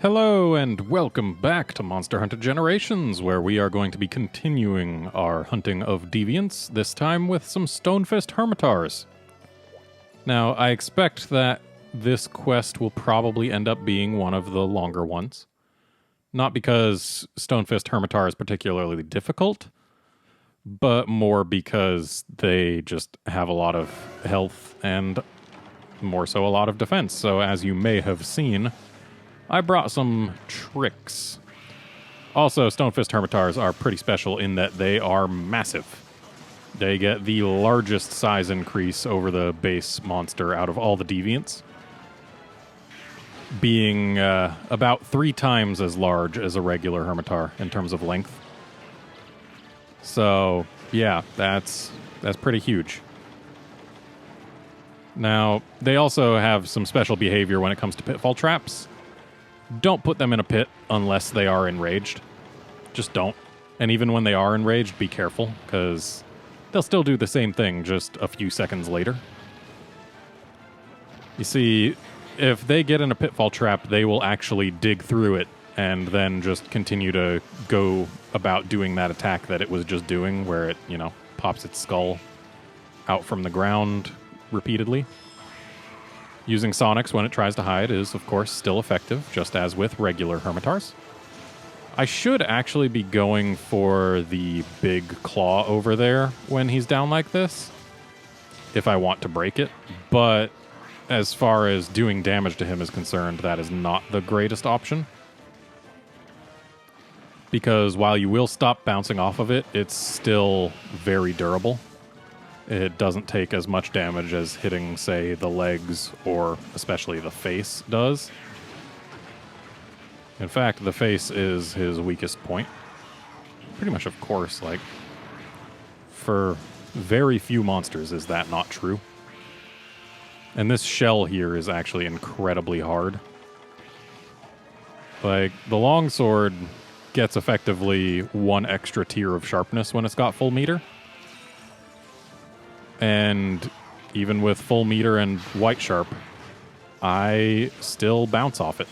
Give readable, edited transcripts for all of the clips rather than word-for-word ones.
Hello and welcome back to Monster Hunter Generations, where we are going to be continuing our hunting of deviants, this time with some Stonefist Hermitars. Now, I expect that this quest will probably end up being one of the longer ones. Not because Stonefist Hermitar is particularly difficult, but more because they just have a lot of health and more so a lot of defense. So as you may have seen, I brought some tricks. Also, Stonefist Hermitars are pretty special in that they are massive. They get the largest size increase over the base monster out of all the deviants, being about 3 times as large as a regular Hermitar in terms of length. So, yeah, that's pretty huge. Now, they also have some special behavior when it comes to pitfall traps. Don't put them in a pit unless they are enraged. Just don't. And even when they are enraged, be careful, because they'll still do the same thing just a few seconds later. You see, if they get in a pitfall trap, they will actually dig through it and then just continue to go about doing that attack that it was just doing, where it, pops its skull out from the ground repeatedly. Using Sonics when it tries to hide is, of course, still effective, just as with regular Hermitars. I should actually be going for the big claw over there when he's down like this, if I want to break it, but as far as doing damage to him is concerned, that is not the greatest option. Because while you will stop bouncing off of it, it's still very durable. It doesn't take as much damage as hitting, say, the legs or especially the face does. In fact, the face is his weakest point. Pretty much, of course, for very few monsters is that not true. And this shell here is actually incredibly hard. The longsword gets effectively 1 extra tier of sharpness when it's got full meter. And even with full meter and white sharp, I still bounce off it.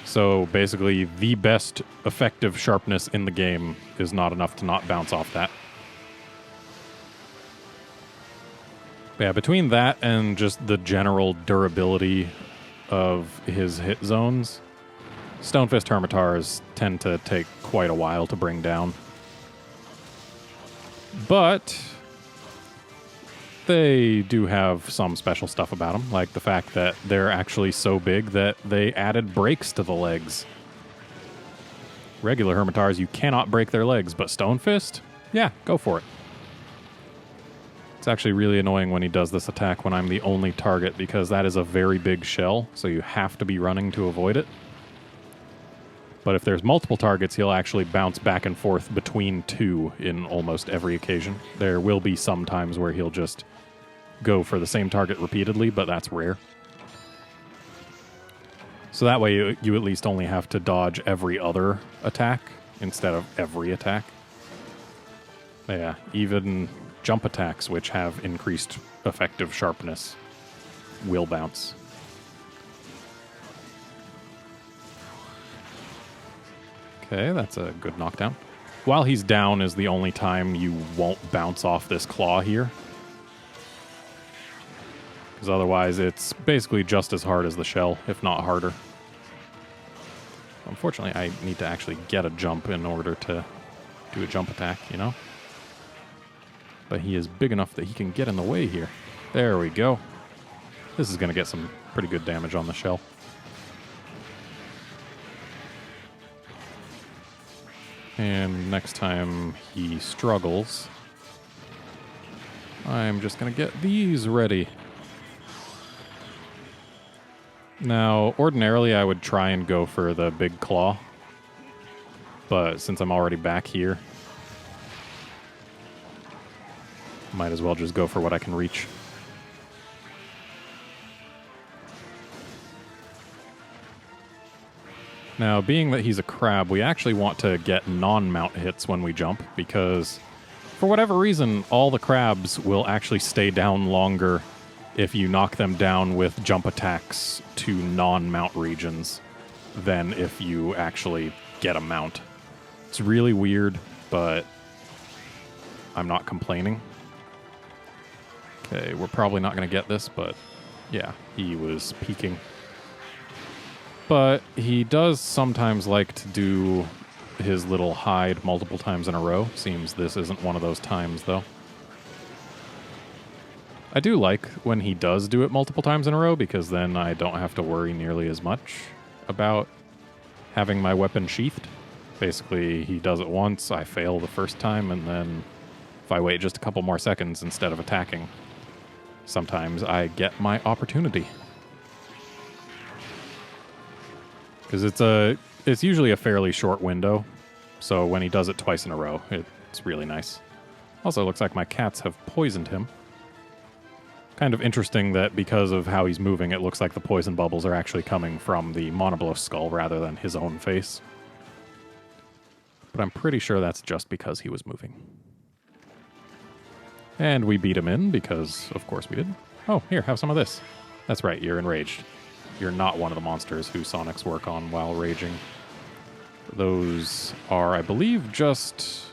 So basically, the best effective sharpness in the game is not enough to not bounce off that. But yeah, between that and just the general durability of his hit zones, Stonefist Hermitars tend to take quite a while to bring down. But they do have some special stuff about them, like the fact that they're actually so big that they added brakes to the legs. Regular Hermitars, you cannot break their legs, but Stonefist? Yeah, go for it. It's actually really annoying when he does this attack when I'm the only target, because that is a very big shell, so you have to be running to avoid it. But if there's multiple targets, he'll actually bounce back and forth between 2 in almost every occasion. There will be some times where he'll just go for the same target repeatedly, but that's rare. So that way you at least only have to dodge every other attack instead of every attack. But yeah, even jump attacks, which have increased effective sharpness, will bounce. Okay, that's a good knockdown. While he's down is the only time you won't bounce off this claw here. Because otherwise it's basically just as hard as the shell, if not harder. Unfortunately, I need to actually get a jump in order to do a jump attack, But he is big enough that he can get in the way here. There we go. This is going to get some pretty good damage on the shell. And next time he struggles, I'm just going to get these ready. Now, ordinarily I would try and go for the big claw, but since I'm already back here, might as well just go for what I can reach. Now, being that he's a crab, we actually want to get non-mount hits when we jump, because for whatever reason, all the crabs will actually stay down longer if you knock them down with jump attacks to non-mount regions than if you actually get a mount. It's really weird, but I'm not complaining. Okay, we're probably not going to get this, but yeah, he was peeking. But he does sometimes like to do his little hide multiple times in a row. Seems this isn't one of those times, though. I do like when he does do it multiple times in a row, because then I don't have to worry nearly as much about having my weapon sheathed. Basically, he does it once, I fail the first time, and then if I wait just a couple more seconds instead of attacking, sometimes I get my opportunity. Because it's usually a fairly short window, so when he does it twice in a row, it's really nice. Also, it looks like my cats have poisoned him. Kind of interesting that because of how he's moving, it looks like the poison bubbles are actually coming from the Monoblos skull rather than his own face. But I'm pretty sure that's just because he was moving. And we beat him in because, of course, we did. Oh, here, have some of this. That's right, you're enraged. You're not one of the monsters who Sonics work on while raging. Those are, I believe, just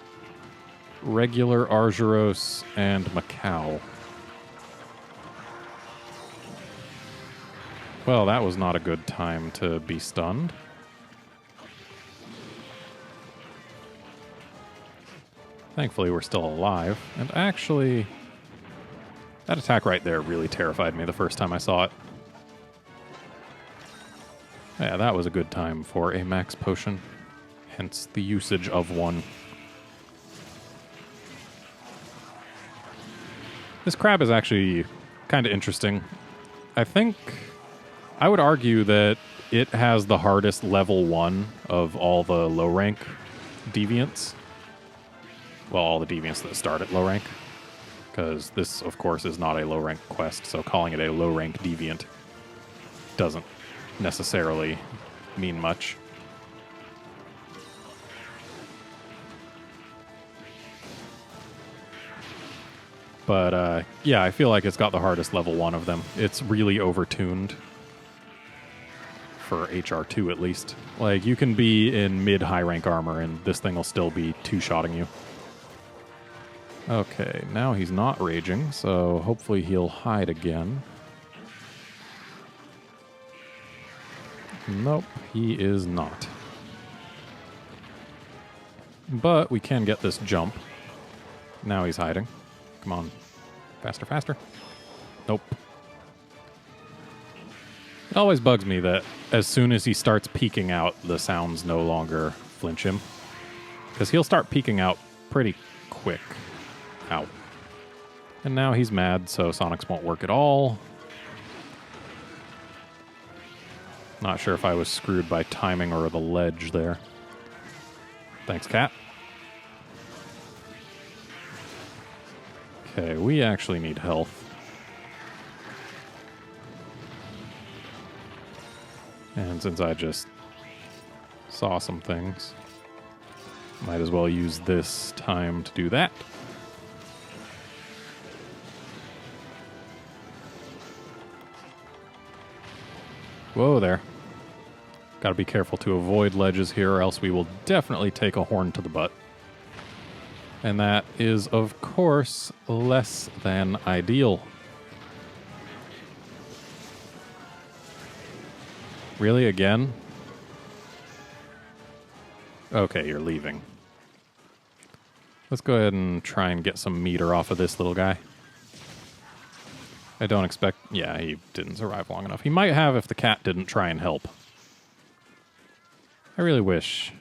regular Argyros and Macau. Well, that was not a good time to be stunned. Thankfully, we're still alive. And actually, that attack right there really terrified me the first time I saw it. Yeah, that was a good time for a max potion. Hence the usage of one. This crab is actually kind of interesting. I would argue that it has the hardest level 1 of all the low rank deviants. Well, all the deviants that start at low rank. Because this, of course, is not a low rank quest, so calling it a low rank deviant doesn't necessarily mean much. But, yeah, I feel like it's got the hardest level 1 of them. It's really overtuned. For HR2 at least. Like, you can be in mid-high rank armor and this thing will still be two-shotting you. Okay, now he's not raging, so hopefully he'll hide again. Nope, he is not. But we can get this jump. Now he's hiding. Come on. Faster, faster. Nope. It always bugs me that as soon as he starts peeking out, the sounds no longer flinch him. Because he'll start peeking out pretty quick. Ow. And now he's mad, so Sonics won't work at all. Not sure if I was screwed by timing or the ledge there. Thanks, cat. Okay, we actually need health. And since I just saw some things, might as well use this time to do that. Whoa there. Gotta be careful to avoid ledges here, or else we will definitely take a horn to the butt. And that is, of course, less than ideal. Really, again? Okay, you're leaving. Let's go ahead and try and get some meter off of this little guy. I don't expect... Yeah, he didn't survive long enough. He might have if the cat didn't try and help. I really wish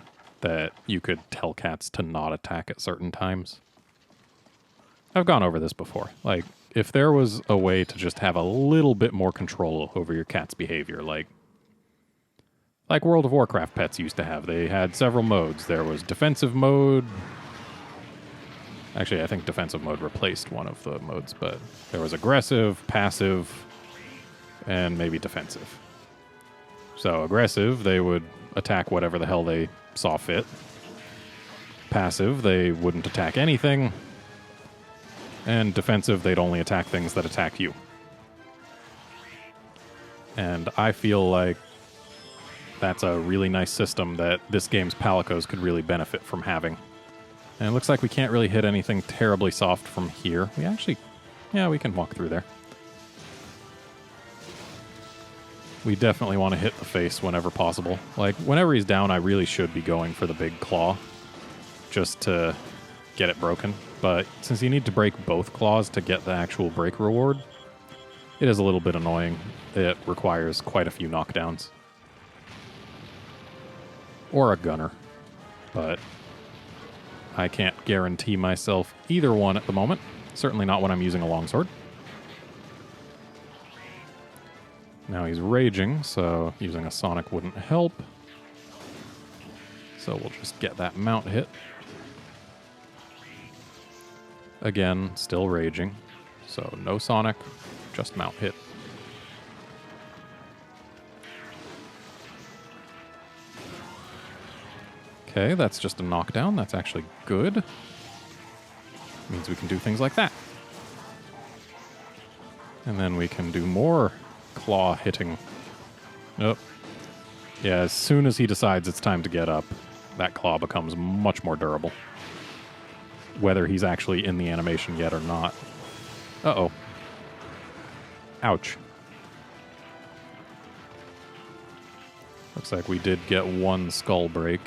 that you could tell cats to not attack at certain times. I've gone over this before. Like, if there was a way to just have a little bit more control over your cat's behavior, like World of Warcraft pets used to have. They had several modes. There was defensive mode. Actually, I think defensive mode replaced one of the modes, but there was aggressive, passive, and maybe defensive. So aggressive, they would attack whatever the hell they saw fit. Passive, they wouldn't attack anything. And defensive, they'd only attack things that attack you. And I feel like that's a really nice system that this game's Palicos could really benefit from having. And it looks like we can't really hit anything terribly soft from here. We actually, yeah, we can walk through there. We definitely want to hit the face whenever possible. Like, whenever he's down, I really should be going for the big claw just to get it broken. But since you need to break both claws to get the actual break reward, it is a little bit annoying. It requires quite a few knockdowns. Or a gunner. But I can't guarantee myself either one at the moment. Certainly not when I'm using a longsword. Now he's raging, so using a sonic wouldn't help. So we'll just get that mount hit. Again, still raging. So no sonic, just mount hit. Okay, that's just a knockdown. That's actually good. Means we can do things like that. And then we can do more claw hitting. Nope. Yeah, as soon as he decides it's time to get up, that claw becomes much more durable. Whether he's actually in the animation yet or not. Uh-oh. Ouch. Looks like we did get one skull break.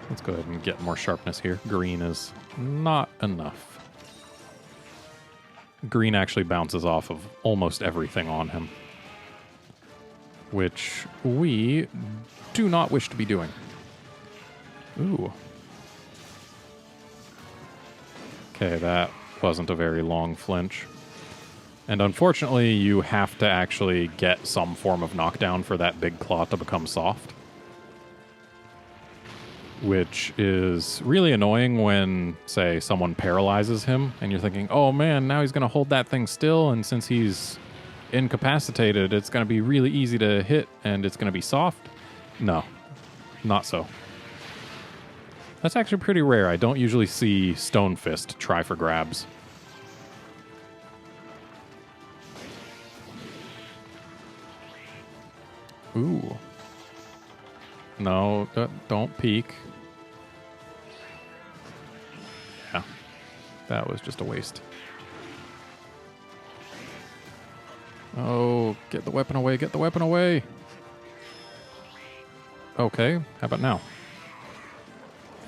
Let's go ahead and get more sharpness here. Green is not enough. Green actually bounces off of almost everything on him, which we do not wish to be doing. Ooh. Okay, that wasn't a very long flinch. And unfortunately, you have to actually get some form of knockdown for that big claw to become soft, which is really annoying when, say, someone paralyzes him and you're thinking, oh man, now he's going to hold that thing still, and since he's incapacitated, it's going to be really easy to hit and it's going to be soft. No, not so. That's actually pretty rare. I don't usually see Stone Fist try for grabs. Ooh. No, don't peek. Yeah, that was just a waste. Oh, get the weapon away, get the weapon away. Okay, how about now?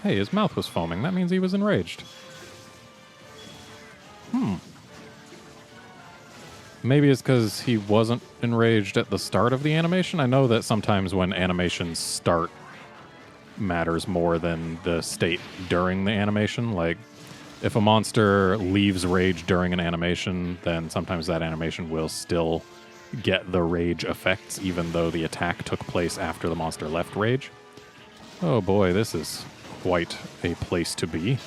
Hey, his mouth was foaming. That means he was enraged. Maybe it's because he wasn't enraged at the start of the animation. I know that sometimes when animations start matters more than the state during the animation. Like, if a monster leaves rage during an animation, then sometimes that animation will still get the rage effects, even though the attack took place after the monster left rage. Oh boy, this is quite a place to be.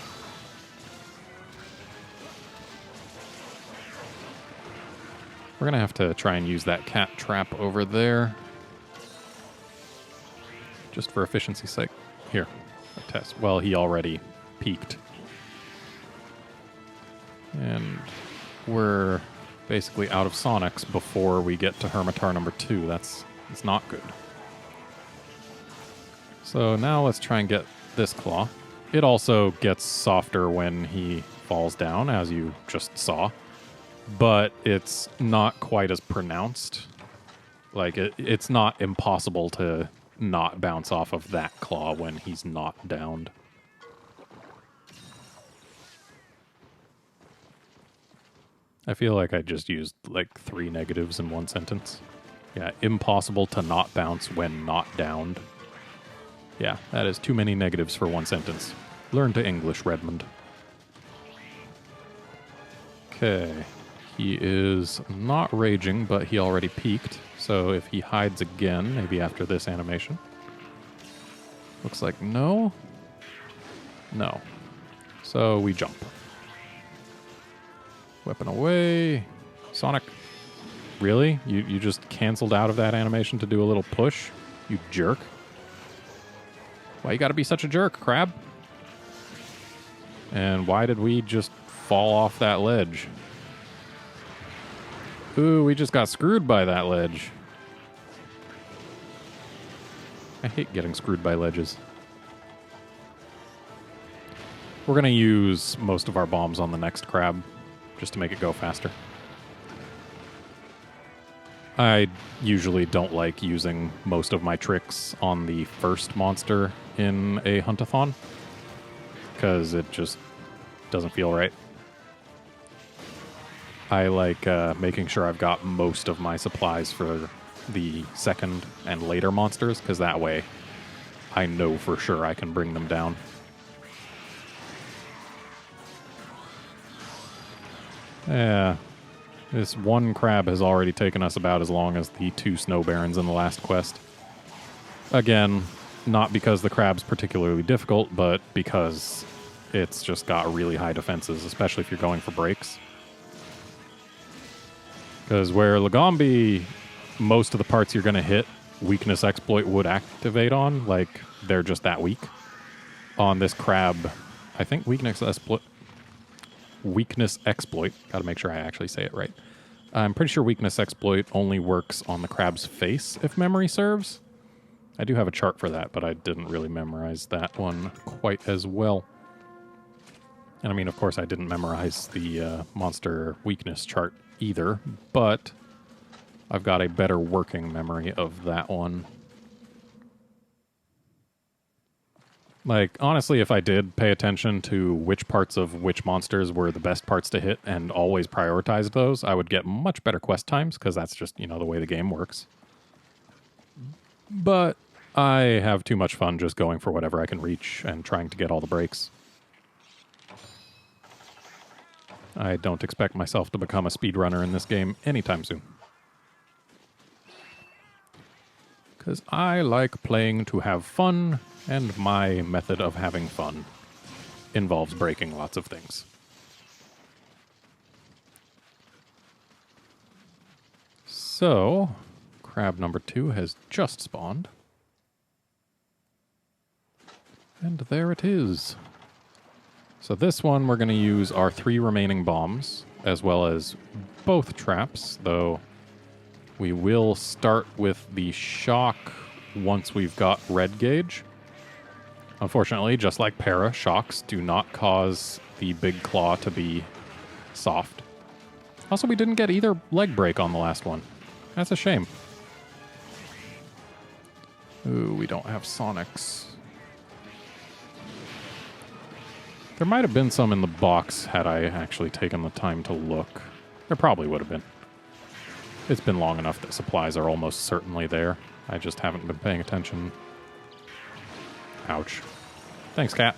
We're going to have to try and use that cat trap over there. Just for efficiency's sake. Here, a test. Well, he already peaked. And we're basically out of Sonics before we get to Hermitar number 2. That's not good. So now let's try and get this claw. It also gets softer when he falls down, as you just saw. But it's not quite as pronounced. Like, it's not impossible to not bounce off of that claw when he's not downed. I feel like I just used like 3 negatives in one sentence. Yeah, impossible to not bounce when not downed. Yeah, that is too many negatives for one sentence. Learn to English, Redmond. Okay. He is not raging, but he already peaked. So if he hides again, maybe after this animation. Looks like no. No. So we jump. Weapon away. Sonic. Really? You just canceled out of that animation to do a little push? You jerk. Why you gotta be such a jerk, Crab? And why did we just fall off that ledge? Ooh, we just got screwed by that ledge. I hate getting screwed by ledges. We're going to use most of our bombs on the next crab, just to make it go faster. I usually don't like using most of my tricks on the first monster in a hunt-a-thon, because it just doesn't feel right. I like making sure I've got most of my supplies for the second and later monsters, because that way I know for sure I can bring them down. Yeah, this one crab has already taken us about as long as the 2 snow barons in the last quest. Again, not because the crab's particularly difficult, but because it's just got really high defenses, especially if you're going for breaks. Because where Lagombi, most of the parts you're going to hit, weakness exploit would activate on, like, they're just that weak. On this crab, I think weakness exploit, gotta make sure I actually say it right. I'm pretty sure weakness exploit only works on the crab's face, if memory serves. I do have a chart for that, but I didn't really memorize that one quite as well. And I mean, of course, I didn't memorize the monster weakness chart either, but I've got a better working memory of that one. Like, honestly, if I did pay attention to which parts of which monsters were the best parts to hit and always prioritized those, I would get much better quest times, because that's just, you know, the way the game works. But I have too much fun just going for whatever I can reach and trying to get all the breaks. I don't expect myself to become a speedrunner in this game anytime soon. Because I like playing to have fun, and my method of having fun involves breaking lots of things. So, crab number 2 has just spawned. And there it is. So this one, we're going to use our 3 remaining bombs, as well as both traps, though we will start with the shock once we've got red gauge. Unfortunately, just like para, shocks do not cause the big claw to be soft. Also, we didn't get either leg break on the last one. That's a shame. Ooh, we don't have Sonics. There might have been some in the box had I actually taken the time to look. There probably would have been. It's been long enough that supplies are almost certainly there. I just haven't been paying attention. Ouch. Thanks, cat.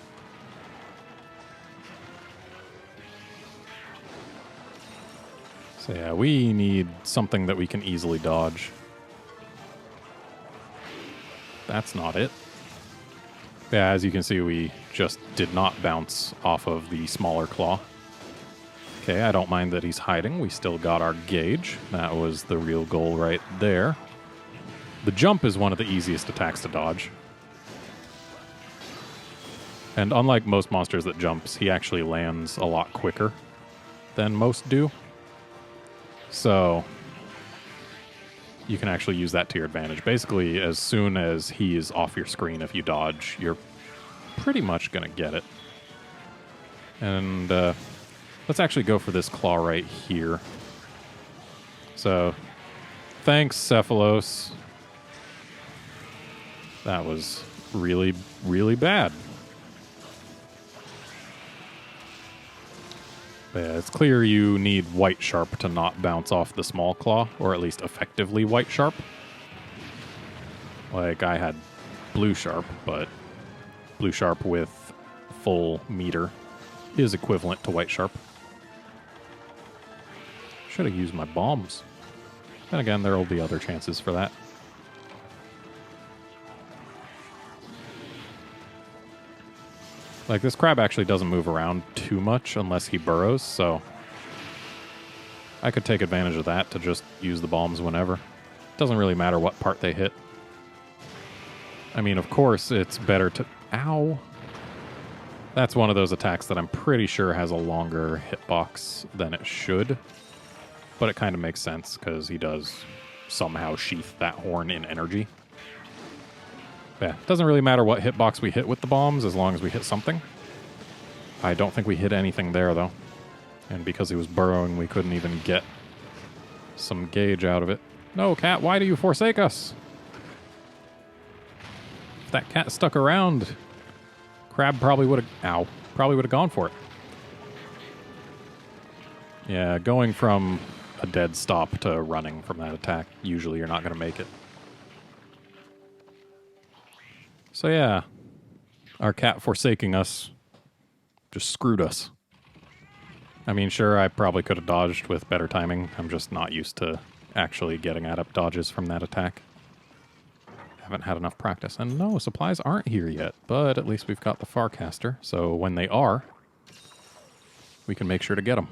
So yeah, we need something that we can easily dodge. That's not it. Yeah, as you can see, we just did not bounce off of the smaller claw. Okay, I don't mind that he's hiding. We still got our gauge. That was the real goal right there. The jump is one of the easiest attacks to dodge. And unlike most monsters that jumps, he actually lands a lot quicker than most do. So you can actually use that to your advantage. Basically, as soon as he is off your screen, if you dodge, you're pretty much going to get it. And let's actually go for this claw right here. So, thanks, Cephalos. That was really, really bad. But yeah, it's clear you need White Sharp to not bounce off the small claw, or at least effectively White Sharp. Like, I had Blue Sharp, but Blue Sharp with full meter is equivalent to White Sharp. Should have used my bombs. And again, there will be other chances for that. Like, this crab actually doesn't move around too much unless he burrows, so I could take advantage of that to just use the bombs whenever. Doesn't really matter what part they hit. I mean, of course, it's better to... Ow! That's one of those attacks that I'm pretty sure has a longer hitbox than it should. But it kind of makes sense because he does somehow sheath that horn in energy. Yeah, it doesn't really matter what hitbox we hit with the bombs as long as we hit something. I don't think we hit anything there, though. And because he was burrowing, we couldn't even get some gauge out of it. No, cat, why do you forsake us? If that cat stuck around, Crab probably would have... Ow. Probably would have gone for it. Yeah, going from a dead stop to running from that attack, usually you're not going to make it. So yeah, our cat forsaking us just screwed us. I mean, sure, I probably could have dodged with better timing. I'm just not used to actually getting adept dodges from that attack. Haven't had enough practice. And no, supplies aren't here yet, but at least we've got the Farcaster, so when they are, we can make sure to get them.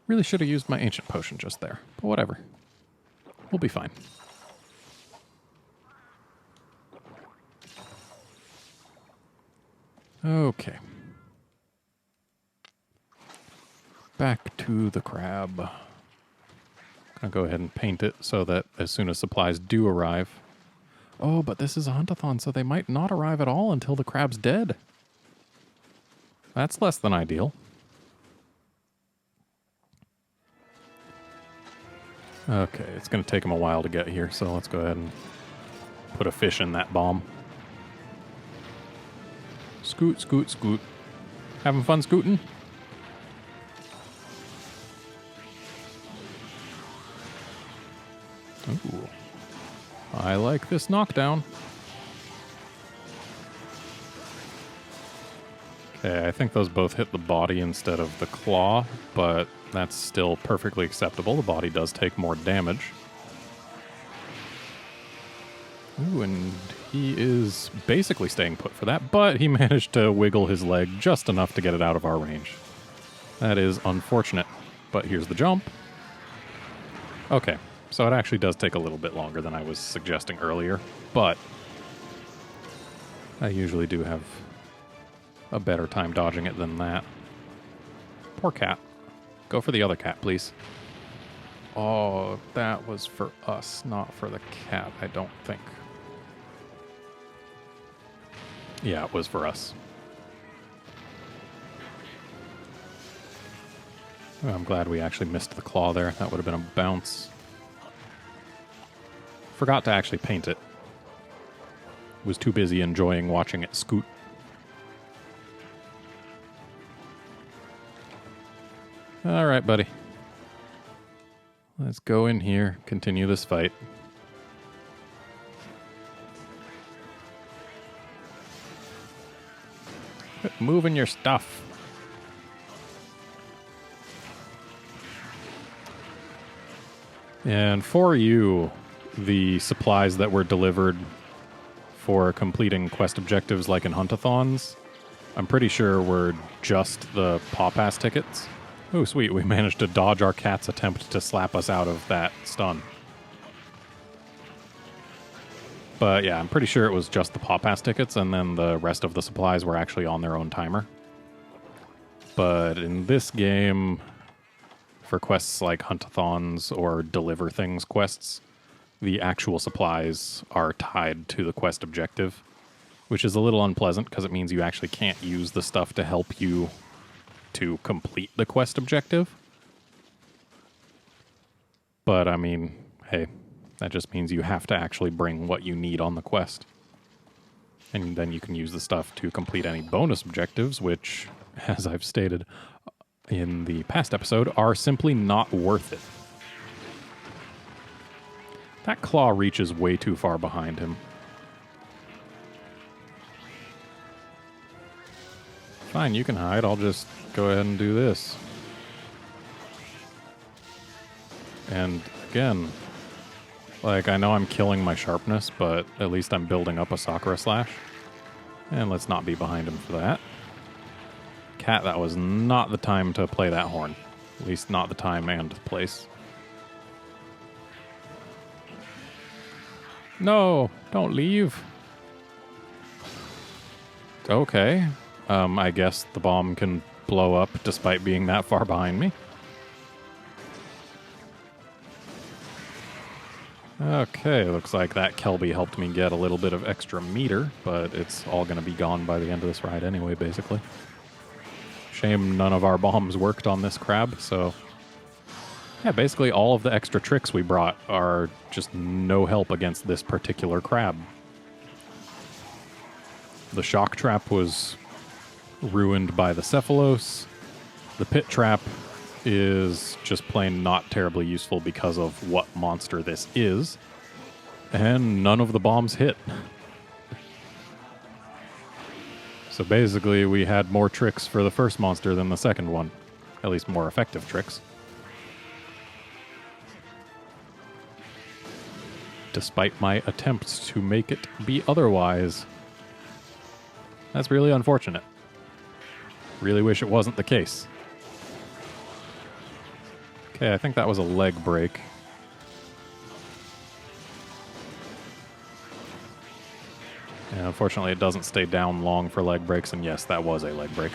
Really should have used my ancient potion just there, but whatever. We'll be fine. Okay. Back to the crab. Gonna go ahead and paint it so that as soon as supplies do arrive... Oh, but this is a hunt-a-thon, so they might not arrive at all until the crab's dead. That's less than ideal. Okay, it's going to take them a while to get here, so let's go ahead and put a fish in that bomb. Scoot, scoot, scoot. Having fun scooting? Ooh. I like this knockdown. Okay, I think those both hit the body instead of the claw, but that's still perfectly acceptable. The body does take more damage. Ooh, and he is basically staying put for that, but he managed to wiggle his leg just enough to get it out of our range. That is unfortunate, but here's the jump. Okay, so it actually does take a little bit longer than I was suggesting earlier, but I usually do have a better time dodging it than that. Poor cat. Go for the other cat, please. Oh, that was for us, not for the cat, I don't think. Yeah, it was for us. Oh, I'm glad we actually missed the claw there. That would have been a bounce. Forgot to actually paint it. Was too busy enjoying watching it scoot. All right, buddy. Let's go in here, continue this fight. Quit moving your stuff. And for you, the supplies that were delivered for completing quest objectives like in Hunt-a-thons, I'm pretty sure were just the Paw-Pass tickets. Oh, sweet. We managed to dodge our cat's attempt to slap us out of that stun. But yeah, I'm pretty sure it was just the Paw-Pass tickets, and then the rest of the supplies were actually on their own timer. But in this game, for quests like Hunt-a-thons or Deliver Things quests, the actual supplies are tied to the quest objective, which is a little unpleasant because it means you actually can't use the stuff to help you to complete the quest objective. But, I mean, hey, that just means you have to actually bring what you need on the quest. And then you can use the stuff to complete any bonus objectives, which, as I've stated in the past episode, are simply not worth it. That claw reaches way too far behind him. Fine, you can hide. I'll just go ahead and do this. And again, like, I know I'm killing my sharpness, but at least I'm building up a Sakura Slash. And let's not be behind him for that. Cat, that was not the time to play that horn. At least not the time and the place. No, don't leave. Okay. I guess the bomb can blow up despite being that far behind me. Okay, looks like that Kelby helped me get a little bit of extra meter, but it's all going to be gone by the end of this ride anyway, basically. Shame none of our bombs worked on this crab, so... Yeah, basically all of the extra tricks we brought are just no help against this particular crab. The shock trap was ruined by the Cephalos. The pit trap is just plain not terribly useful because of what monster this is. And none of the bombs hit. So basically we had more tricks for the first monster than the second one. At least more effective tricks. Despite my attempts to make it be otherwise. That's really unfortunate. Really wish it wasn't the case. Okay, I think that was a leg break. And unfortunately, it doesn't stay down long for leg breaks, and yes, that was a leg break.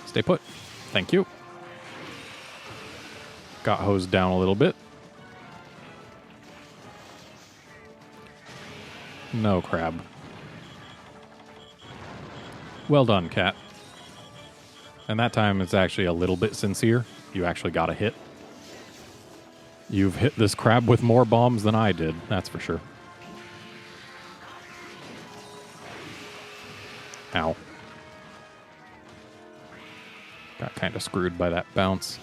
Stay put. Thank you. Got hosed down a little bit. No crab. Well done, cat. And that time it's actually a little bit sincere. You actually got a hit. You've hit this crab with more bombs than I did, that's for sure. Ow. Got kind of screwed by that bounce.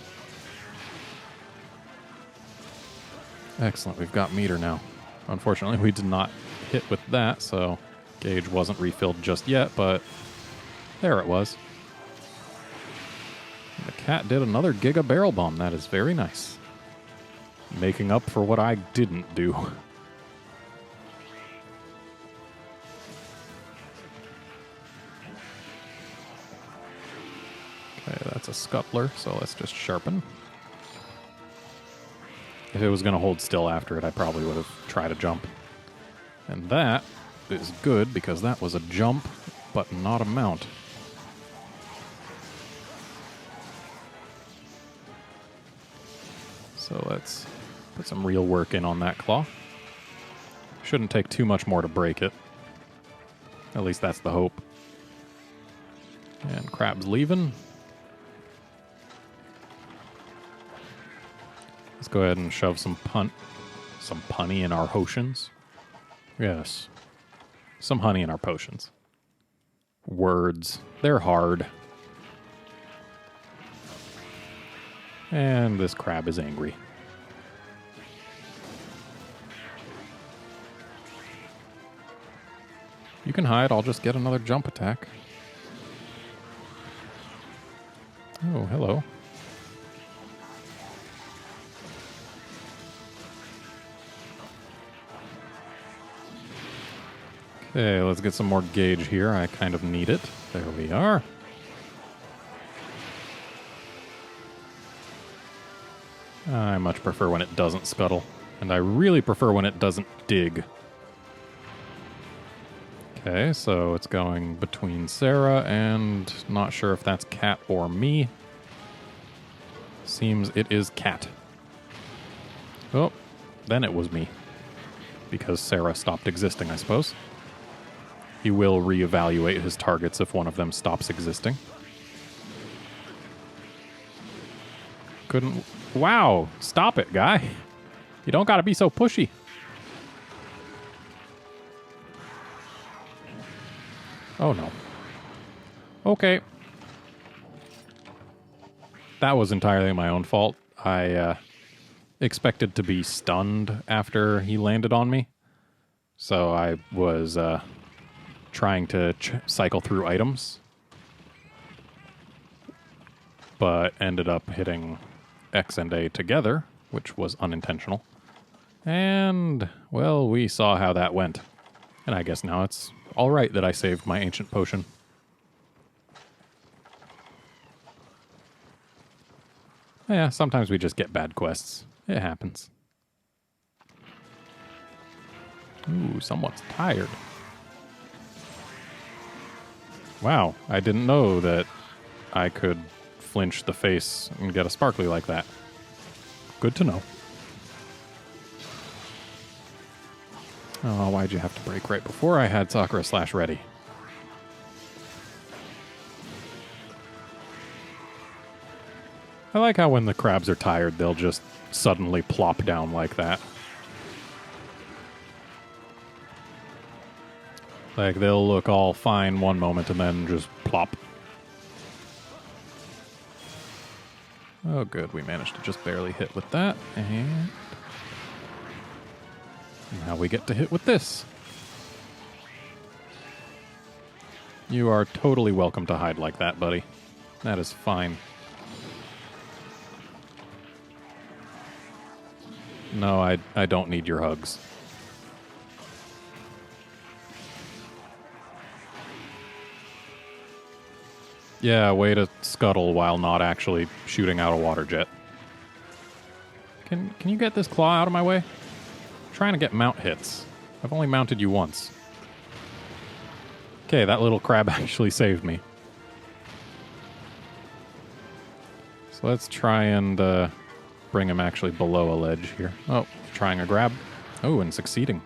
Excellent, we've got meter now. Unfortunately, we did not hit with that, so gauge wasn't refilled just yet, but there it was. The cat did another Giga Barrel Bomb. That is very nice. Making up for what I didn't do. Okay, that's a scuttler, so let's just sharpen. If it was going to hold still after it, I probably would have tried a jump. And that is good, because that was a jump, but not a mount. So let's put some real work in on that claw. Shouldn't take too much more to break it. At least that's the hope. And crab's leaving. Let's go ahead and shove some punny in our potions. Yes. Some honey in our potions. Words. They're hard. And this crab is angry. You can hide, I'll just get another jump attack. Oh, hello. Okay, let's get some more gauge here. I kind of need it. There we are. I much prefer when it doesn't scuttle. And I really prefer when it doesn't dig. Okay, so it's going between Sarah and not sure if that's cat or me. Seems it is cat. Oh, then it was me. Because Sarah stopped existing, I suppose. He will reevaluate his targets if one of them stops existing. Couldn't... Wow! Stop it, guy. You don't gotta be so pushy. Oh, no. Okay. That was entirely my own fault. I expected to be stunned after he landed on me. So I was trying to cycle through items. But ended up hitting X and A together, which was unintentional. And, well, we saw how that went. And I guess now it's all right that I saved my ancient potion. Yeah, sometimes we just get bad quests. It happens. Ooh, someone's tired. Wow, I didn't know that I could flinch the face and get a sparkly like that. Good to know. Oh, why'd you have to break right before I had Sakura/Slash ready? I like how when the crabs are tired, they'll just suddenly plop down like that. Like, they'll look all fine one moment and then just plop. Oh, good. We managed to just barely hit with that. And now we get to hit with this. You are totally welcome to hide like that, buddy. That is fine. No, I don't need your hugs. Yeah, way to scuttle while not actually shooting out a water jet. Can you get this claw out of my way? I'm trying to get mount hits. I've only mounted you once. Okay, that little crab actually saved me. So let's try and bring him actually below a ledge here. Oh, trying a grab. Oh, and succeeding.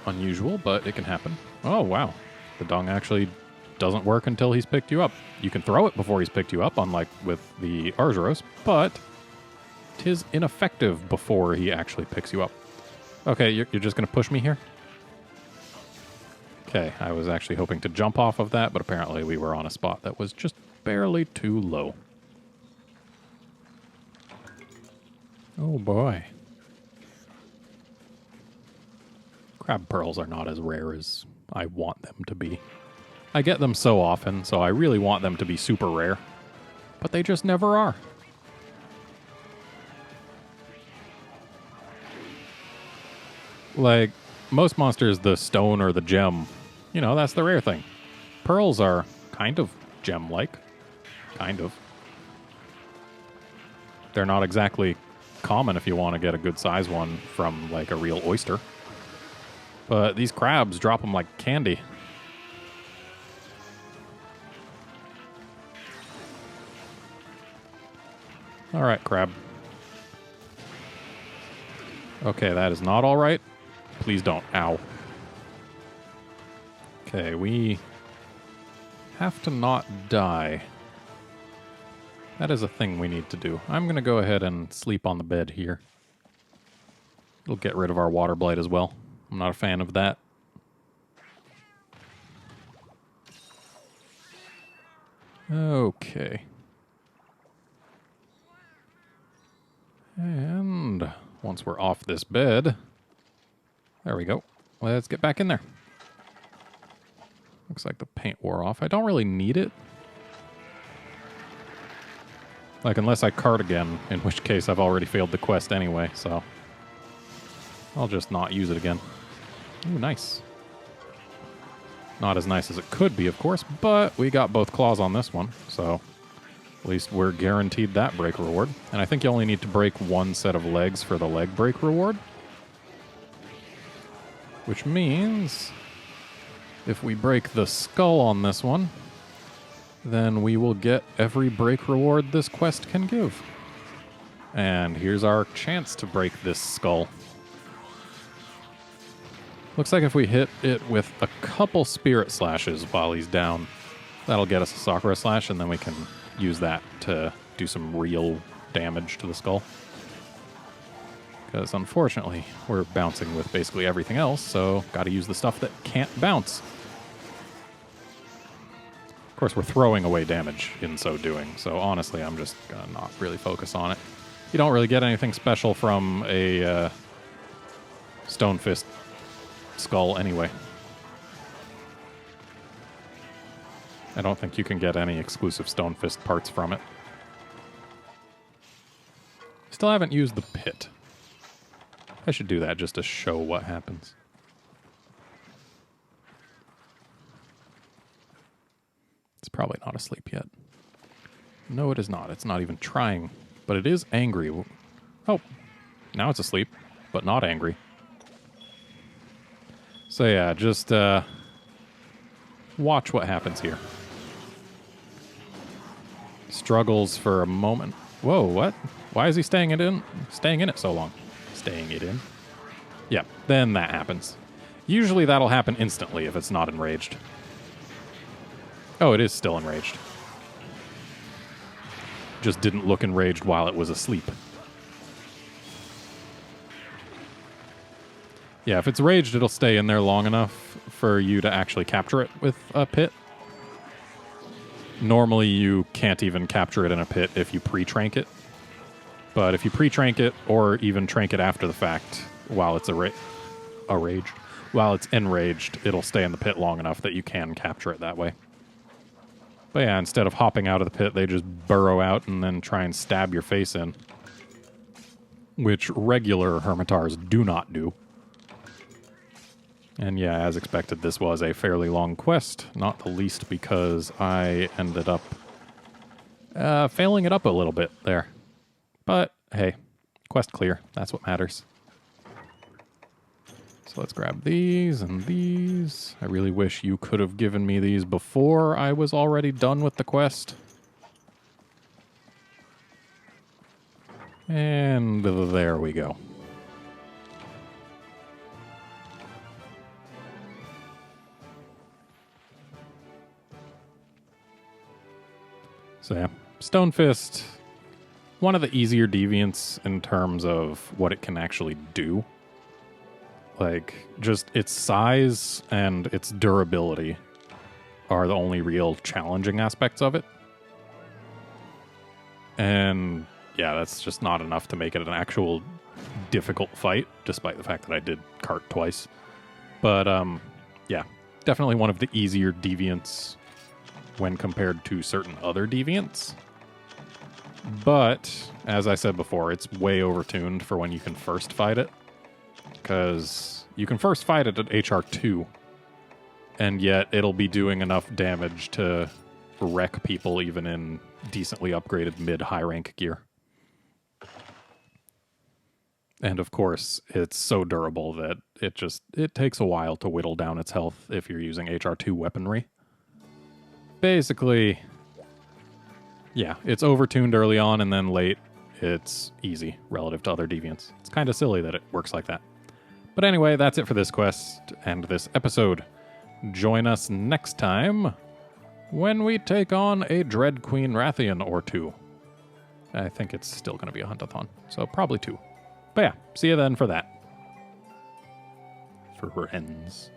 Unusual, but it can happen. Oh, wow. The dung actually doesn't work until he's picked you up. You can throw it before he's picked you up, unlike with the Arzuros, but 'tis ineffective before he actually picks you up. Okay, you're just going to push me here? Okay, I was actually hoping to jump off of that, but apparently we were on a spot that was just barely too low. Oh boy. Crab pearls are not as rare as I want them to be. I get them so often, so I really want them to be super rare. But they just never are. Like, most monsters, the stone or the gem, you know, that's the rare thing. Pearls are kind of gem-like. Kind of. They're not exactly common if you want to get a good size one from, like, a real oyster. But these crabs drop them like candy. All right, crab. Okay, that is not all right. Please don't. Ow. Okay, we have to not die. That is a thing we need to do. I'm going to go ahead and sleep on the bed here. It'll get rid of our water blight as well. I'm not a fan of that. Okay. And once we're off this bed, there we go. Let's get back in there. Looks like the paint wore off. I don't really need it. Like, unless I cart again, in which case I've already failed the quest anyway, so I'll just not use it again. Ooh, nice. Not as nice as it could be, of course, but we got both claws on this one, so at least we're guaranteed that break reward. And I think you only need to break one set of legs for the leg break reward. Which means if we break the skull on this one, then we will get every break reward this quest can give. And here's our chance to break this skull. Looks like if we hit it with a couple spirit slashes while he's down, that'll get us a Sakura slash, and then we can use that to do some real damage to the skull. Because unfortunately, we're bouncing with basically everything else, so gotta use the stuff that can't bounce. Of course, we're throwing away damage in so doing, so honestly, I'm just gonna not really focus on it. You don't really get anything special from a Stone Fist skull anyway. I don't think you can get any exclusive Stone Fist parts from it. Still haven't used the pit. I should do that just to show what happens. It's probably not asleep yet. No, it is not. It's not even trying. But it is angry. Oh, now it's asleep, but not angry. So yeah, just watch what happens here. Struggles for a moment. Whoa, what? Why is he staying in it so long? Staying it in. Yeah, then that happens. Usually that'll happen instantly if it's not enraged. Oh, it is still enraged. Just didn't look enraged while it was asleep. Yeah, if it's raged, it'll stay in there long enough for you to actually capture it with a pit. Normally, you can't even capture it in a pit if you pre-trank it. But if you pre-trank it, or even trank it after the fact, while it's while it's enraged, it'll stay in the pit long enough that you can capture it that way. But yeah, instead of hopping out of the pit, they just burrow out and then try and stab your face in. Which regular Hermitars do not do. And yeah, as expected, this was a fairly long quest, not the least because I ended up failing it up a little bit there. But hey, quest clear, that's what matters. So let's grab these and these. I really wish you could have given me these before I was already done with the quest. And there we go. So yeah, Stonefist, one of the easier deviants in terms of what it can actually do. Like, just its size and its durability are the only real challenging aspects of it. And yeah, that's just not enough to make it an actual difficult fight, despite the fact that I did cart twice. But yeah, definitely one of the easier deviants when compared to certain other deviants. But, as I said before, it's way overtuned for when you can first fight it. Because you can first fight it at HR2, and yet it'll be doing enough damage to wreck people even in decently upgraded mid-high rank gear. And of course, it's so durable that it takes a while to whittle down its health if you're using HR2 weaponry. Basically, yeah, it's overtuned early on, and then late, it's easy relative to other deviants. It's kind of silly that it works like that. But anyway, that's it for this quest and this episode. Join us next time when we take on a Dread Queen Rathian or two. I think it's still going to be a hunt-a-thon, so probably 2. But yeah, see you then for that. Friends.